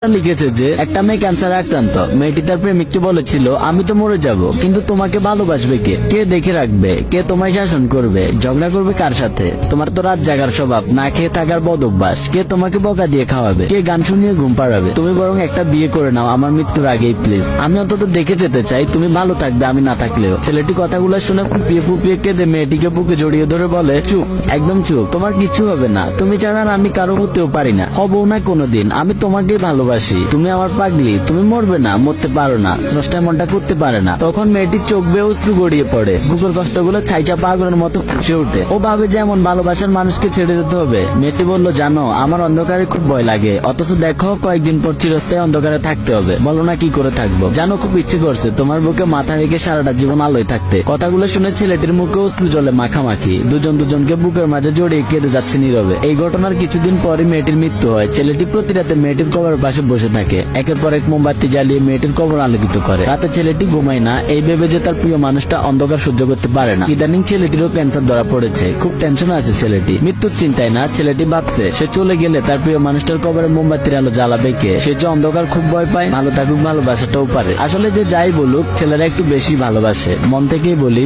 লিখেছে যে একটা মেয়ে ক্যান্সারে আক্রান্ত। মেয়েটি তার প্রেমিককে বলেছিল, আমি তো মরে যাব, কিন্তু তোমাকে ভালোবাসবে কে? কে দেখে রাখবে? কে তোমায় শাসন করবে? ঝগড়া করবে কার সাথে? তোমার তো রাত জাগার স্বভাব, না খেয়ে থাকার বদ অভ্যাস। কে তোমাকে বকা দিয়ে খাওয়াবে? কে গান শুনিয়ে ঘুম পাড়াবে? তুমি বরং একটা বিয়ে করে নাও আমার মৃত্যুর আগেই প্লিজ। আমি অন্তত দেখে যেতে চাই তুমি ভালো থাকবে আমি না থাকলেও। ছেলেটি কথাগুলো শুনে ফুপিয়ে ফুপিয়ে কেঁদে মেয়েটিকে বুকে জড়িয়ে ধরে বলে, চুপ, একদম চুপ, তোমার কিছু হবে না। তুমি ছাড়া আমি কারো হতেও পারি না, হবও না কোনোদিন। আমি তোমাকেই ভালোবাসি। তুমি আমার পাগলি, তুমি মরবে না, মরতে পারো না, স্রষ্টা এমনটা করতে পারে না। তখন মেয়েটির চোখ বেয়ে অশ্রু গড়িয়ে পড়ে, বুকের কষ্টগুলো ছাইচা পাগলের মতো ফুসে ওঠে। ও ভাবে যে এমন ভালোবাসার মানুষকে ছেড়ে দিতে হবে। মেয়েটি বলল, জানো আমার অন্ধকারে খুব ভয় লাগে, অথচ দেখো কয়েকদিন পর চিরস্থায়ী অন্ধকারে থাকতে হবে। বলো না কি করে থাকবো? জানো খুব ইচ্ছে করছে তোমার বুকে মাথা রেখে সারাটা জীবন আলোয় থাকতে। কথাগুলো শুনে ছেলেটির মুখে অশ্রু জলে মাখামাখি, দুজন দুজনকে বুকের মাঝে জড়িয়ে কেঁদে যাচ্ছে নীরবে। এই ঘটনার কিছুদিন পরে মেয়েটির মৃত্যু হয়। ছেলেটি প্রতি রাতে মেয়েটির কবরের পাশে বসে থাকে, একের পর এক মোমবাতি জ্বালিয়ে মেয়েটির কবর আলোকিত করে। রাতে ছেলেটি ঘুমায় না, এই ভেবে যে তার প্রিয় মানুষটা অন্ধকার সহ্য করতে পারে না। ইদানিং ছেলেটিরও ক্যান্সার ধরা পড়েছে, খুব টেনশন আছে ছেলেটি। মৃত্যুর চিন্তায় না, ছেলেটি ভাবছে সে চলে গেলে তার প্রিয় মানুষটার কবরে মোমবাতির আলো জ্বালাবে কে? সে যে অন্ধকার খুব ভয় পায়, ভালো থাকুক ভালোবাসাটাও পারে। আসলে যে যাই বলুক, ছেলেরা একটু বেশি ভালোবাসে। মন থেকেই বলি।